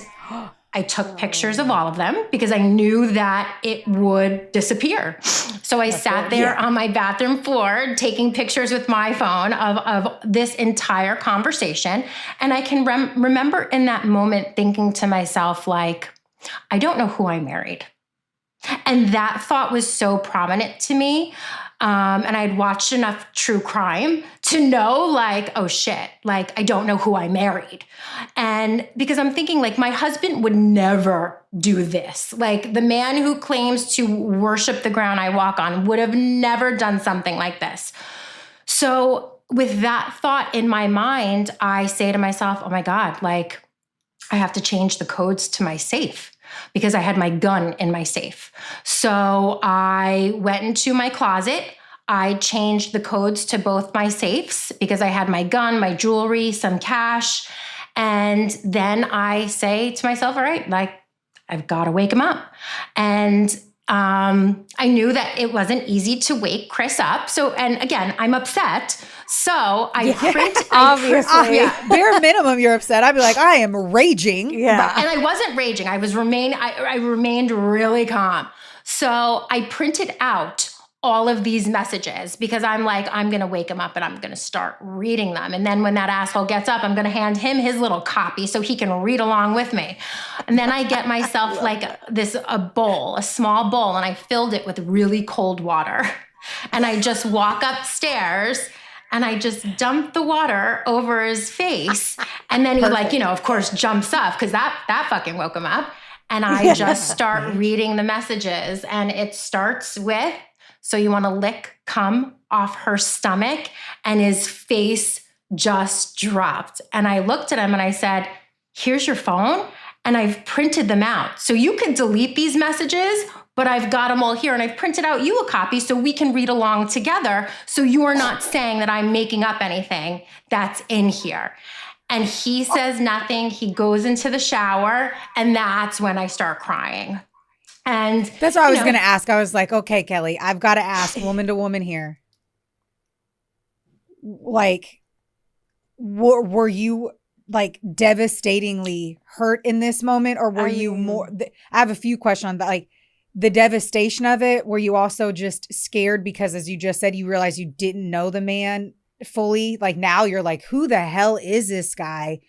I took pictures of all of them because I knew that it would disappear. So I sat there on my bathroom floor taking pictures with my phone of this entire conversation. And I can remember in that moment thinking to myself, like, I don't know who I married. And that thought was so prominent to me. And I'd watched enough true crime to know, like, oh shit, like, I don't know who I married. And because I'm thinking, like, my husband would never do this. Like, the man who claims to worship the ground I walk on would have never done something like this. So with that thought in my mind, I say to myself, oh my God, like, I have to change the codes to my safe, because I had my gun in my safe. So I went into my closet. I changed the codes to both my safes because I had my gun, my jewelry, some cash. And then I say to myself, all right, like, I've got to wake him up. And I knew that it wasn't easy to wake Chris up. So, and again, I'm upset. So obviously. Bare minimum, you're upset. I'd be like, I am raging. Yeah. And I wasn't raging. I remained really calm. So I printed out all of these messages because I'm like, I'm going to wake him up and I'm going to start reading them. And then when that asshole gets up, I'm going to hand him his little copy so he can read along with me. And then I get myself like a small bowl, and I filled it with really cold water. And I just walk upstairs and I just dump the water over his face. And then he of course jumps up because that fucking woke him up. And I just start reading the messages. And it starts with, so you want to lick cum off her stomach? And his face just dropped. And I looked at him and I said, here's your phone. And I've printed them out. So you can delete these messages, but I've got them all here. And I've printed out you a copy so we can read along together. So you are not saying that I'm making up anything that's in here. And he says nothing. He goes into the shower. And that's when I start crying. And that's what I was going to ask. I was like, okay, Kelly, I've got to ask woman to woman here. Like, were you like devastatingly hurt in this moment, or were you more? I have a few questions on that. Like, the devastation of it. Were you also just scared because, as you just said, you realized you didn't know the man fully? Like, now you're like, who the hell is this guy?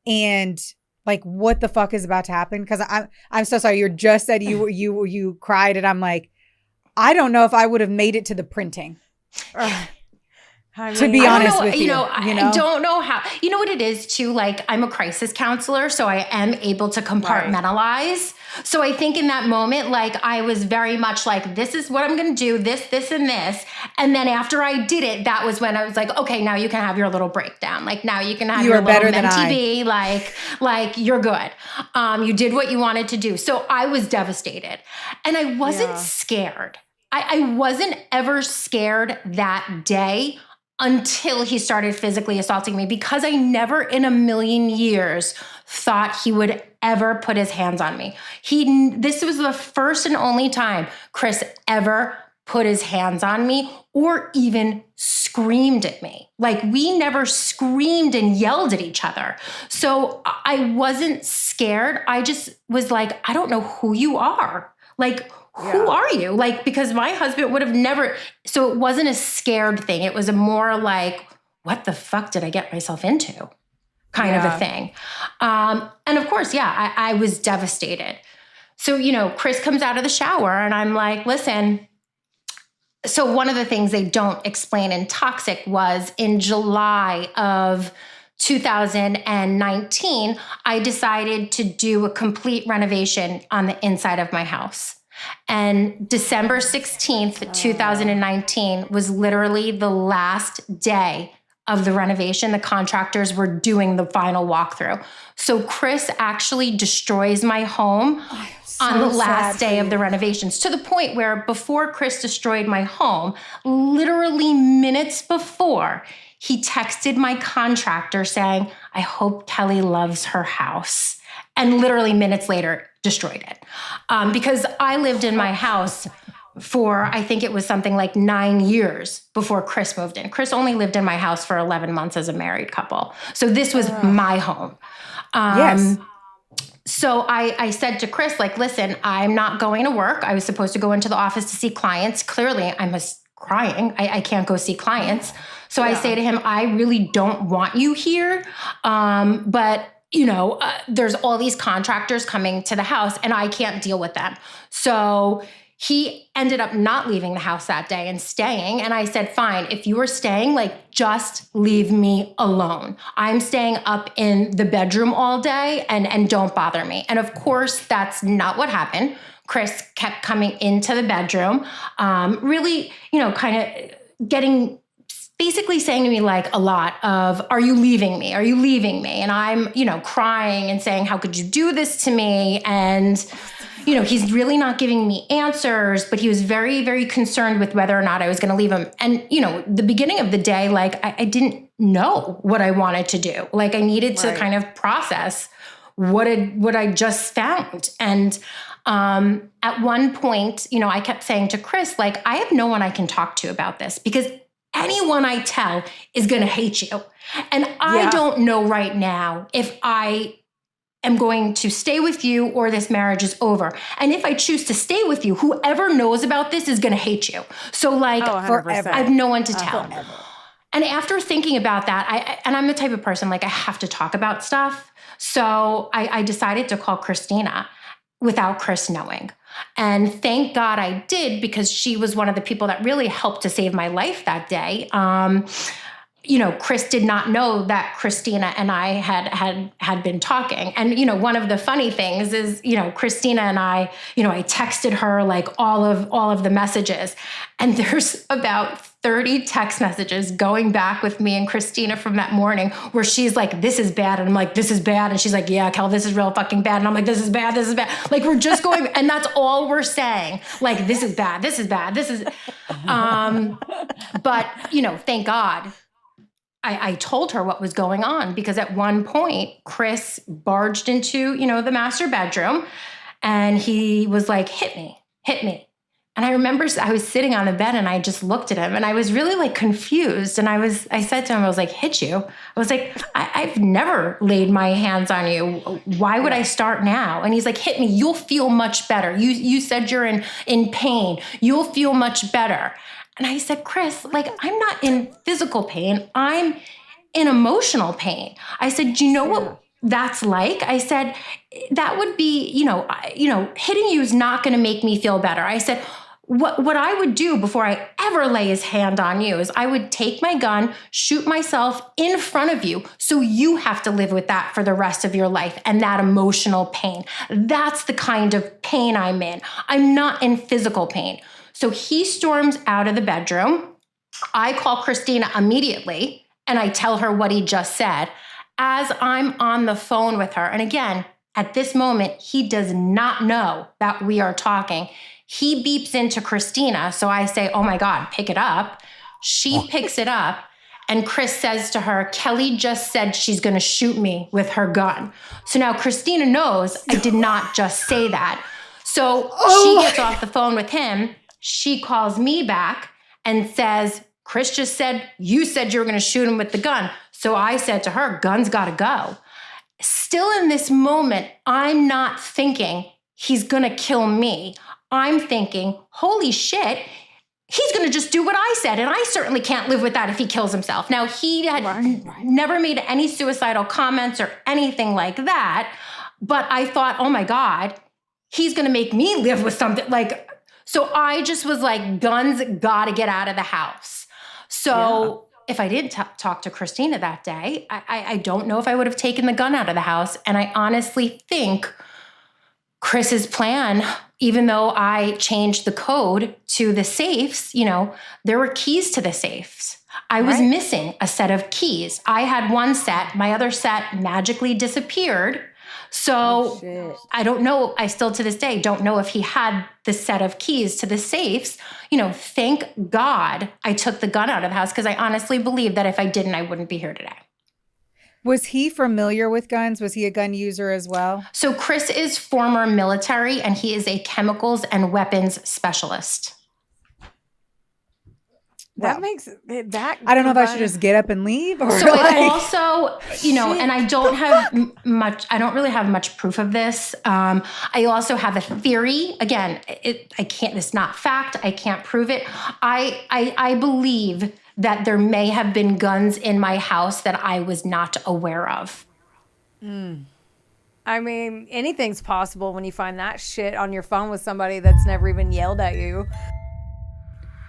And like, what the fuck is about to happen? Because I'm so sorry. You just said you cried, and I'm like, I don't know if I would have made it to the printing. To be honest with you, I don't know how. You know what it is too? Like, I'm a crisis counselor, so I am able to compartmentalize. Right. So I think in that moment, like, I was very much like, this is what I'm going to do, this, and this. And then after I did it, that was when I was like, okay, now you can have your little breakdown. Like, now you can have your little MTV. Like you're good. You did what you wanted to do. So I was devastated, and I wasn't scared. I wasn't ever scared that day until he started physically assaulting me, because I never in a million years thought he would ever put his hands on me. This was the first and only time Chris ever put his hands on me or even screamed at me. Like, we never screamed and yelled at each other. So I wasn't scared. I just was like, I don't know who you are. Like, who are you? Like, because my husband would have never, so it wasn't a scared thing. It was a more like, what the fuck did I get myself into? Kind of a thing. And of course, I was devastated. So, Chris comes out of the shower and I'm like, listen. So one of the things they don't explain in Toxic was in July of 2019, I decided to do a complete renovation on the inside of my house. And December 16th, 2019 was literally the last day of the renovation. The contractors were doing the final walkthrough. So Chris actually destroys my home on the last day of the renovations, to the point where before Chris destroyed my home, literally minutes before, he texted my contractor saying, I hope Kelly loves her house. And literally minutes later, destroyed it. Because I lived in my house for, I think it was something like 9 years before Chris moved in. Chris only lived in my house for 11 months as a married couple. So this was my home. Yes. So I said to Chris, like, listen, I'm not going to work. I was supposed to go into the office to see clients. Clearly, I'm crying. I can't go see clients. So I say to him, I really don't want you here. But there's all these contractors coming to the house and I can't deal with them. So he ended up not leaving the house that day and staying. And I said, fine, if you are staying, like, just leave me alone. I'm staying up in the bedroom all day and don't bother me. And of course, that's not what happened. Chris kept coming into the bedroom, really, kind of basically saying to me like a lot of, are you leaving me? Are you leaving me? And I'm, crying and saying, how could you do this to me? And he's really not giving me answers, but he was very, very concerned with whether or not I was going to leave him. And, the beginning of the day, like, I didn't know what I wanted to do. Like, I needed to kind of process what I just found. And at one point, I kept saying to Chris, like, I have no one I can talk to about this because anyone I tell is going to hate you. And I don't know right now if I am going to stay with you or this marriage is over. And if I choose to stay with you, whoever knows about this is going to hate you. So like, forever. I have no one to tell. Forever. And after thinking about that, I'm the type of person, like, I have to talk about stuff. So I decided to call Christina without Chris knowing. And thank God I did, because she was one of the people that really helped to save my life that day. Chris did not know that Christina and I had been talking. And, one of the funny things is, Christina and I texted her like all of the messages, and there's about 30 text messages going back with me and Christina from that morning where she's like, this is bad. And I'm like, this is bad. And she's like, yeah, Kel, this is real fucking bad. And I'm like, this is bad. This is bad. Like, we're just going, and that's all we're saying. Like, this is bad. This is bad. This is, but, thank God I told her what was going on, because at one point Chris barged into, the master bedroom and he was like, hit me. And I remember I was sitting on the bed and I just looked at him and I was really like confused. And I said to him, I was like, hit you? I was like, I've never laid my hands on you. Why would I start now? And he's like, hit me. You'll feel much better. You said you're in pain. You'll feel much better. And I said, Chris, like, I'm not in physical pain. I'm in emotional pain. I said, do you know what that's like? I said, that would be, hitting you is not going to make me feel better. I said, what I would do before I ever lay his hand on you is I would take my gun, shoot myself in front of you. So you have to live with that for the rest of your life and that emotional pain. That's the kind of pain I'm in. I'm not in physical pain. So he storms out of the bedroom. I call Christina immediately and I tell her what he just said. As I'm on the phone with her, and again, at this moment, he does not know that we are talking. He beeps into Christina. So I say, oh my God, pick it up. She picks it up. And Chris says to her, Kelly just said she's going to shoot me with her gun. So now Christina knows I did not just say that. So she gets off the phone with him. She calls me back and says, Chris just said, you said you were going to shoot him with the gun. So I said to her, gun's got to go. Still in this moment, I'm not thinking he's going to kill me. I'm thinking, holy shit, he's going to just do what I said. And I certainly can't live with that if he kills himself. Now, he had never made any suicidal comments or anything like that. But I thought, oh my God, he's going to make me live with something like, so I just was like, guns got to get out of the house. So if I didn't talk to Christina that day, I don't know if I would have taken the gun out of the house. And I honestly think Chris's plan, even though I changed the code to the safes, there were keys to the safes. I was missing a set of keys. I had one set, my other set magically disappeared. So I don't know. I still to this day don't know if he had the set of keys to the safes. Thank God I took the gun out of the house, because I honestly believe that if I didn't, I wouldn't be here today. Was he familiar with guns? Was he a gun user as well? So Chris is former military and he is a chemicals and weapons specialist. That makes that. I don't know if I should just get up and leave or So I also, and I don't have I don't really have much proof of this. I also have a theory. Again, it's not fact. I can't prove it. I believe that there may have been guns in my house that I was not aware of. I mean, anything's possible when you find that shit on your phone with somebody that's never even yelled at you.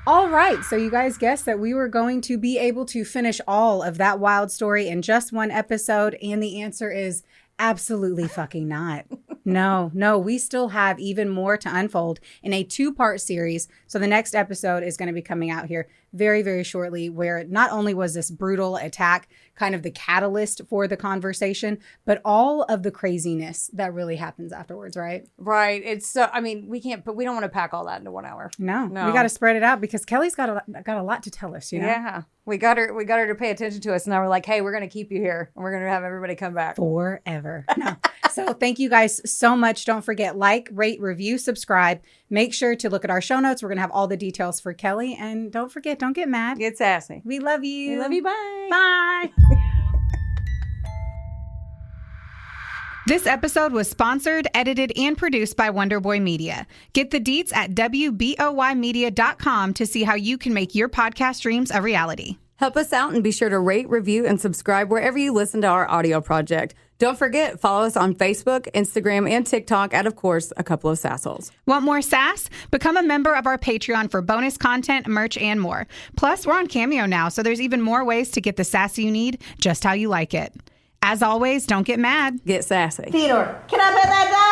All right, so you guys guessed that we were going to be able to finish all of that wild story in just one episode, and the answer is absolutely fucking not. No, we still have even more to unfold in a 2-part series. So the next episode is going to be coming out here very, very shortly, where not only was this brutal attack kind of the catalyst for the conversation, but all of the craziness that really happens afterwards, right? Right. It's I mean, we can't, but we don't want to pack all that into 1 hour. No. We got to spread it out because Kelly's got a lot to tell us, Yeah. We got her to pay attention to us, and now we're like, hey, we're going to keep you here, and we're going to have everybody come back forever. No. So thank you guys so much. Don't forget, like, rate, review, subscribe. Make sure to look at our show notes. We're going to have all the details for Kelly. And don't forget, don't get mad. Get sassy. We love you. We love you. Bye. Bye. This episode was sponsored, edited, and produced by Wonderboy Media. Get the deets at WBOYmedia.com to see how you can make your podcast dreams a reality. Help us out and be sure to rate, review, and subscribe wherever you listen to our audio project. Don't forget, follow us on Facebook, Instagram, and TikTok at, of course, A Couple of Sassholes. Want more sass? Become a member of our Patreon for bonus content, merch, and more. Plus, we're on Cameo now, so there's even more ways to get the sass you need just how you like it. As always, don't get mad. Get sassy. Theodore, can I bet that guy?